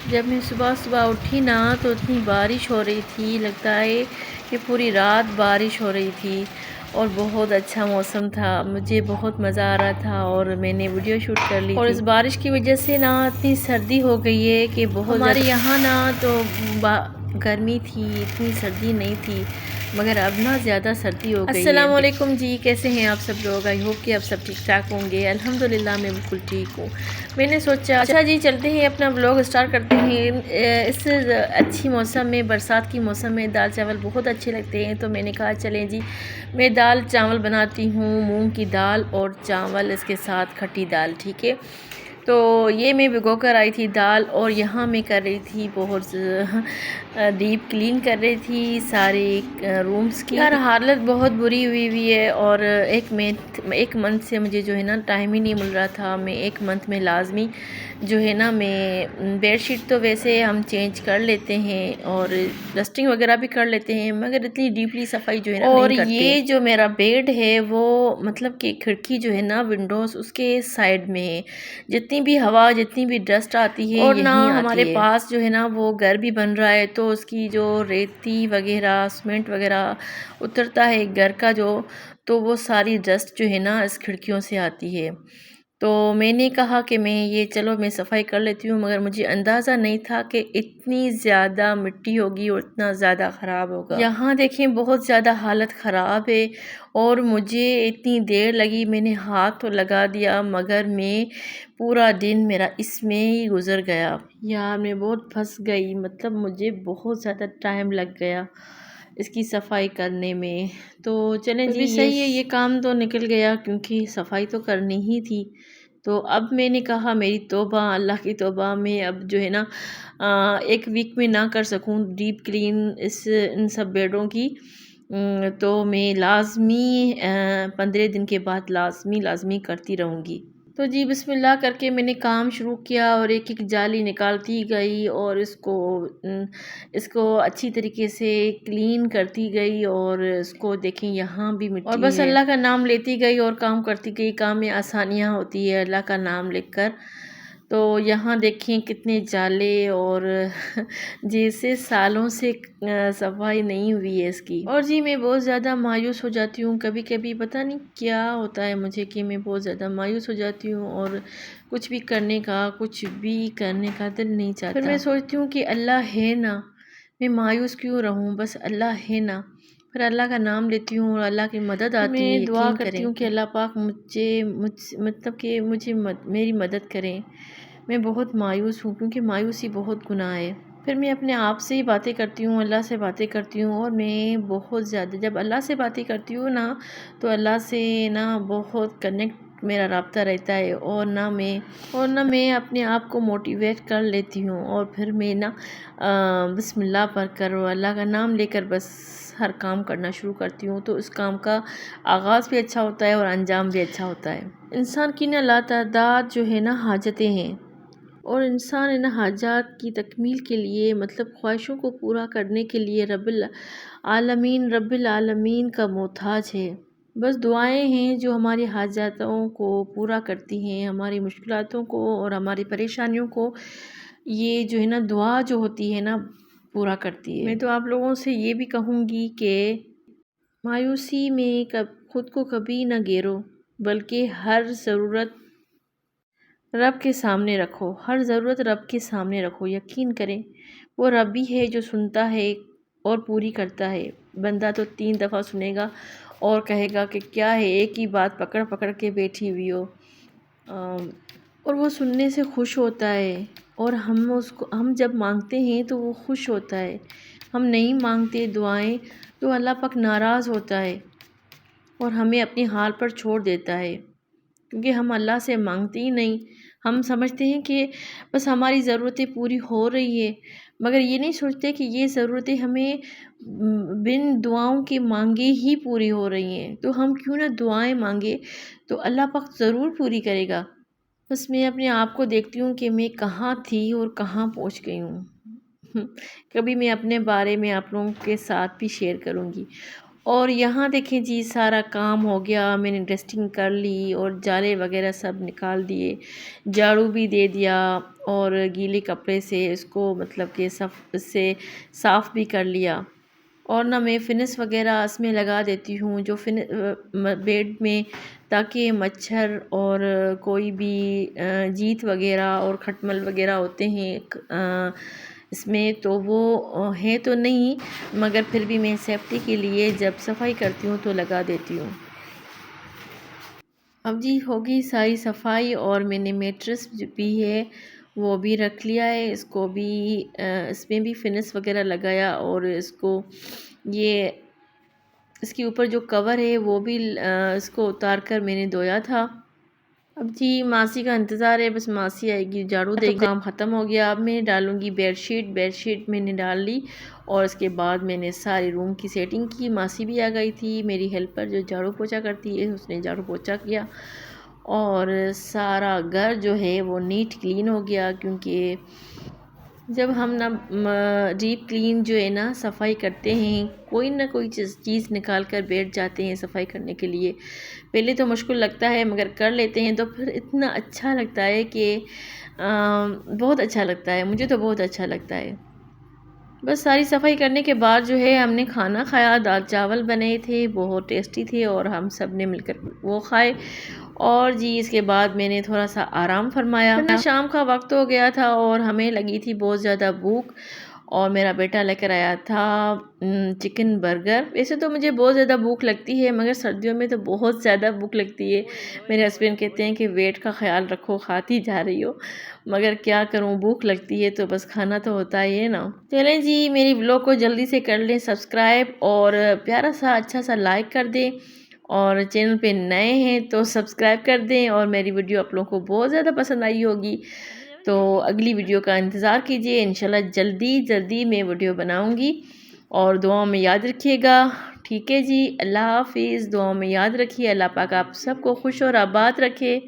جب میں صبح صبح اٹھی نا تو اتنی بارش ہو رہی تھی، لگتا ہے کہ پوری رات بارش ہو رہی تھی اور بہت اچھا موسم تھا، مجھے بہت مزہ آ رہا تھا اور میں نے ویڈیو شوٹ کر لی تھی۔ اور اس بارش کی وجہ سے نا اتنی سردی ہو گئی ہے کہ بہت ہمارے یہاں نا تو گرمی تھی، اتنی سردی نہیں تھی، مگر اب نا زیادہ سردی ہو گئی ہے۔ السلام علیکم جی، کیسے ہیں آپ سب لوگ؟ آئی ہوپ کہ آپ سب ٹھیک ٹھاک ہوں گے۔ الحمدللہ میں بالکل ٹھیک ہوں۔ میں نے سوچا اچھا جی چلتے ہیں اپنا ولاگ اسٹارٹ کرتے ہیں۔ اس اچھی موسم میں، برسات کی موسم میں دال چاول بہت اچھے لگتے ہیں، تو میں نے کہا چلیں جی میں دال چاول بناتی ہوں، مونگ کی دال اور چاول، اس کے ساتھ کھٹی دال، ٹھیک ہے۔ تو یہ میں بھگو کر آئی تھی دال، اور یہاں میں کر رہی تھی بہت ڈیپ کلین کر رہی تھی سارے رومز کی۔ یار حالت بہت بری ہوئی ہے، اور ایک منتھ سے مجھے جو ہے نا ٹائم ہی نہیں مل رہا تھا۔ میں ایک منتھ میں لازمی جو ہے نا میں بیڈ شیٹ تو ویسے ہم چینج کر لیتے ہیں اور ڈسٹنگ وغیرہ بھی کر لیتے ہیں، مگر اتنی ڈیپلی صفائی جو ہے نا نہیں کرتے۔ اور یہ جو میرا بیڈ ہے وہ مطلب کہ کھڑکی جو ہے نا ونڈوز اس کے سائڈ میں ہے، جتنی بھی ہوا جتنی بھی ڈسٹ آتی ہے اور نہ ہمارے پاس جو ہے نا وہ گھر بھی بن رہا ہے، تو اس کی جو ریتی وغیرہ سیمنٹ وغیرہ اترتا ہے گھر کا تو وہ ساری ڈسٹ جو ہے نا اس کھڑکیوں سے آتی ہے۔ تو میں نے کہا کہ چلو میں صفائی کر لیتی ہوں، مگر مجھے اندازہ نہیں تھا کہ اتنی زیادہ مٹی ہوگی اور اتنا زیادہ خراب ہوگا۔ یہاں دیکھیں بہت زیادہ حالت خراب ہے، اور مجھے اتنی دیر لگی، میں نے ہاتھ تو لگا دیا، مگر میں پورا دن میرا اس میں ہی گزر گیا۔ یار میں بہت پھنس گئی، مطلب مجھے بہت زیادہ ٹائم لگ گیا اس کی صفائی کرنے میں۔ تو چلیں جی صحیح ہے، یہ کام تو نکل گیا کیونکہ صفائی تو کرنی ہی تھی۔ تو اب میں نے کہا میری توبہ، اللہ کی توبہ، میں اب جو ہے نا ایک ویک میں نہ کر سکوں ڈیپ کلین ان سب بیڈوں کی، تو میں لازمی 15 دن کے بعد لازمی کرتی رہوں گی۔ تو جی بسم اللہ کر کے میں نے کام شروع کیا، اور ایک ایک جالی نکالتی گئی اور اس کو اچھی طریقے سے کلین کرتی گئی، اور اس کو دیکھیں یہاں بھی مٹی ہے، اور بس اللہ کا نام لیتی گئی اور کام کرتی گئی۔ کام میں آسانیاں ہوتی ہے اللہ کا نام لکھ کر۔ تو یہاں دیکھیں کتنے جالے، اور جیسے سالوں سے صفائی نہیں ہوئی ہے اس کی۔ اور جی میں بہت زیادہ مایوس ہو جاتی ہوں کبھی کبھی، پتہ نہیں کیا ہوتا ہے مجھے کہ میں بہت زیادہ مایوس ہو جاتی ہوں، اور کچھ بھی کرنے کا دل نہیں چاہتا۔ پھر میں سوچتی ہوں کہ اللہ ہے نا، میں مایوس کیوں رہوں، بس اللہ ہے نا۔ پھر اللہ کا نام لیتی ہوں اور اللہ کی مدد آتی ہے۔ میں دعا کرتی ہوں کہ اللہ پاک میری مدد کریں۔ میں بہت مایوس ہوں کیونکہ مایوسی بہت گناہ ہے۔ پھر میں اپنے آپ سے ہی باتیں کرتی ہوں، اللہ سے باتیں کرتی ہوں، اور میں بہت زیادہ جب اللہ سے باتیں کرتی ہوں نا تو اللہ سے نا بہت کنیکٹ میرا رابطہ رہتا ہے، اور نہ میں اپنے آپ کو موٹیویٹ کر لیتی ہوں، اور پھر میں نا بسم اللہ پڑھ کر اور اللہ کا نام لے کر بس ہر کام کرنا شروع کرتی ہوں، تو اس کام کا آغاز بھی اچھا ہوتا ہے اور انجام بھی اچھا ہوتا ہے۔ انسان کی نا لاتعداد جو ہے نا حاجتیں ہیں، اور انسان ان حاجات کی تکمیل کے لیے، مطلب خواہشوں کو پورا کرنے کے لیے رب العالمین کا محتاج ہے۔ بس دعائیں ہیں جو ہماری حاجاتوں کو پورا کرتی ہیں، ہماری مشکلاتوں کو اور ہماری پریشانیوں کو، یہ جو ہے نا دعا جو ہوتی ہے نا پورا کرتی ہے۔ میں تو آپ لوگوں سے یہ بھی کہوں گی کہ مایوسی میں خود کو کبھی نہ گھیرو، بلکہ ہر ضرورت رب کے سامنے رکھو، یقین کریں وہ رب ہی ہے جو سنتا ہے اور پوری کرتا ہے۔ بندہ تو 3 دفعہ سنے گا اور کہے گا کہ کیا ہے، ایک ہی بات پکڑ کے بیٹھی ہوئی ہو، اور وہ سننے سے خوش ہوتا ہے، اور ہم جب مانگتے ہیں تو وہ خوش ہوتا ہے۔ ہم نہیں مانگتے دعائیں تو اللہ پاک ناراض ہوتا ہے اور ہمیں اپنے حال پر چھوڑ دیتا ہے، کیونکہ ہم اللہ سے مانگتے ہی نہیں۔ ہم سمجھتے ہیں کہ بس ہماری ضرورتیں پوری ہو رہی ہے، مگر یہ نہیں سوچتے کہ یہ ضرورتیں ہمیں بن دعاؤں کے مانگے ہی پوری ہو رہی ہیں، تو ہم کیوں نہ دعائیں مانگے، تو اللہ پاک ضرور پوری کرے گا۔ بس میں اپنے آپ کو دیکھتی ہوں کہ میں کہاں تھی اور کہاں پہنچ گئی ہوں۔ کبھی میں اپنے بارے میں آپ لوگوں کے ساتھ بھی شیئر کروں گی، اور یہاں دیکھیں جی سارا کام ہو گیا، میں نے ڈسٹنگ کر لی اور جالے وغیرہ سب نکال دیے، جھاڑو بھی دے دیا اور گیلے کپڑے سے اس کو مطلب کہ سے صاف بھی کر لیا۔ اور نہ میں فنس وغیرہ اس میں لگا دیتی ہوں جو بیڈ میں، تاکہ مچھر اور کوئی بھی جیت وغیرہ اور کھٹمل وغیرہ ہوتے ہیں اس میں، تو وہ ہے تو نہیں، مگر پھر بھی میں سیفٹی کے لیے جب صفائی کرتی ہوں تو لگا دیتی ہوں۔ اب جی ہوگی ساری صفائی اور میں نے میٹرس بھی ہے وہ بھی رکھ لیا ہے، اس کو بھی اس میں بھی فنس وغیرہ لگایا، اور اس کو یہ اس کے اوپر جو کور ہے وہ بھی اس کو اتار کر میں نے دھویا تھا۔ اب جی ماسی کا انتظار ہے، بس ماسی آئے گی جھاڑو دے گی، کام ختم ہو گیا۔ اب میں ڈالوں گی بیڈ شیٹ میں نے ڈال لی، اور اس کے بعد میں نے سارے روم کی سیٹنگ کی۔ ماسی بھی آ گئی تھی، میری ہیلپر جو جھاڑو پوچھا کرتی ہے، اس نے جھاڑو پوچھا کیا، اور سارا گھر جو ہے وہ نیٹ کلین ہو گیا، کیونکہ جب ہم ڈیپ کلین جو ہے نا صفائی کرتے ہیں، کوئی نہ کوئی چیز نکال کر بیٹھ جاتے ہیں صفائی کرنے کے لیے۔ پہلے تو مشکل لگتا ہے، مگر کر لیتے ہیں تو پھر اتنا اچھا لگتا ہے کہ بہت اچھا لگتا ہے، مجھے تو بہت اچھا لگتا ہے۔ بس ساری صفائی کرنے کے بعد جو ہے ہم نے کھانا کھایا، دال چاول بنے تھے، بہت ٹیسٹی تھے، اور ہم سب نے مل کر وہ کھائے۔ اور جی اس کے بعد میں نے تھوڑا سا آرام فرمایا، شام کا وقت ہو گیا تھا اور ہمیں لگی تھی بہت زیادہ بھوک، اور میرا بیٹا لے کر آیا تھا چکن برگر۔ ویسے تو مجھے بہت زیادہ بھوک لگتی ہے، مگر سردیوں میں تو بہت زیادہ بھوک لگتی ہے۔ میرے ہسبینڈ کہتے ہیں کہ ویٹ کا خیال رکھو، کھاتی جا رہی ہو، مگر کیا کروں، بھوک لگتی ہے تو بس کھانا تو ہوتا ہی ہے نا۔ چلیں جی میری ولاگ کو جلدی سے کر لیں سبسکرائب، اور پیارا سا اچھا سا لائک کر دیں، اور چینل پہ نئے ہیں تو سبسکرائب کر دیں، اور میری ویڈیو آپ لوگوں کو بہت زیادہ پسند آئی ہوگی تو اگلی ویڈیو کا انتظار کیجئے، انشاءاللہ جلدی میں ویڈیو بناؤں گی، اور دعاؤں میں یاد رکھیے گا۔ ٹھیک ہے جی، اللہ حافظ، دعاؤں میں یاد رکھیے، اللہ پاک آپ سب کو خوش اور آباد رکھے۔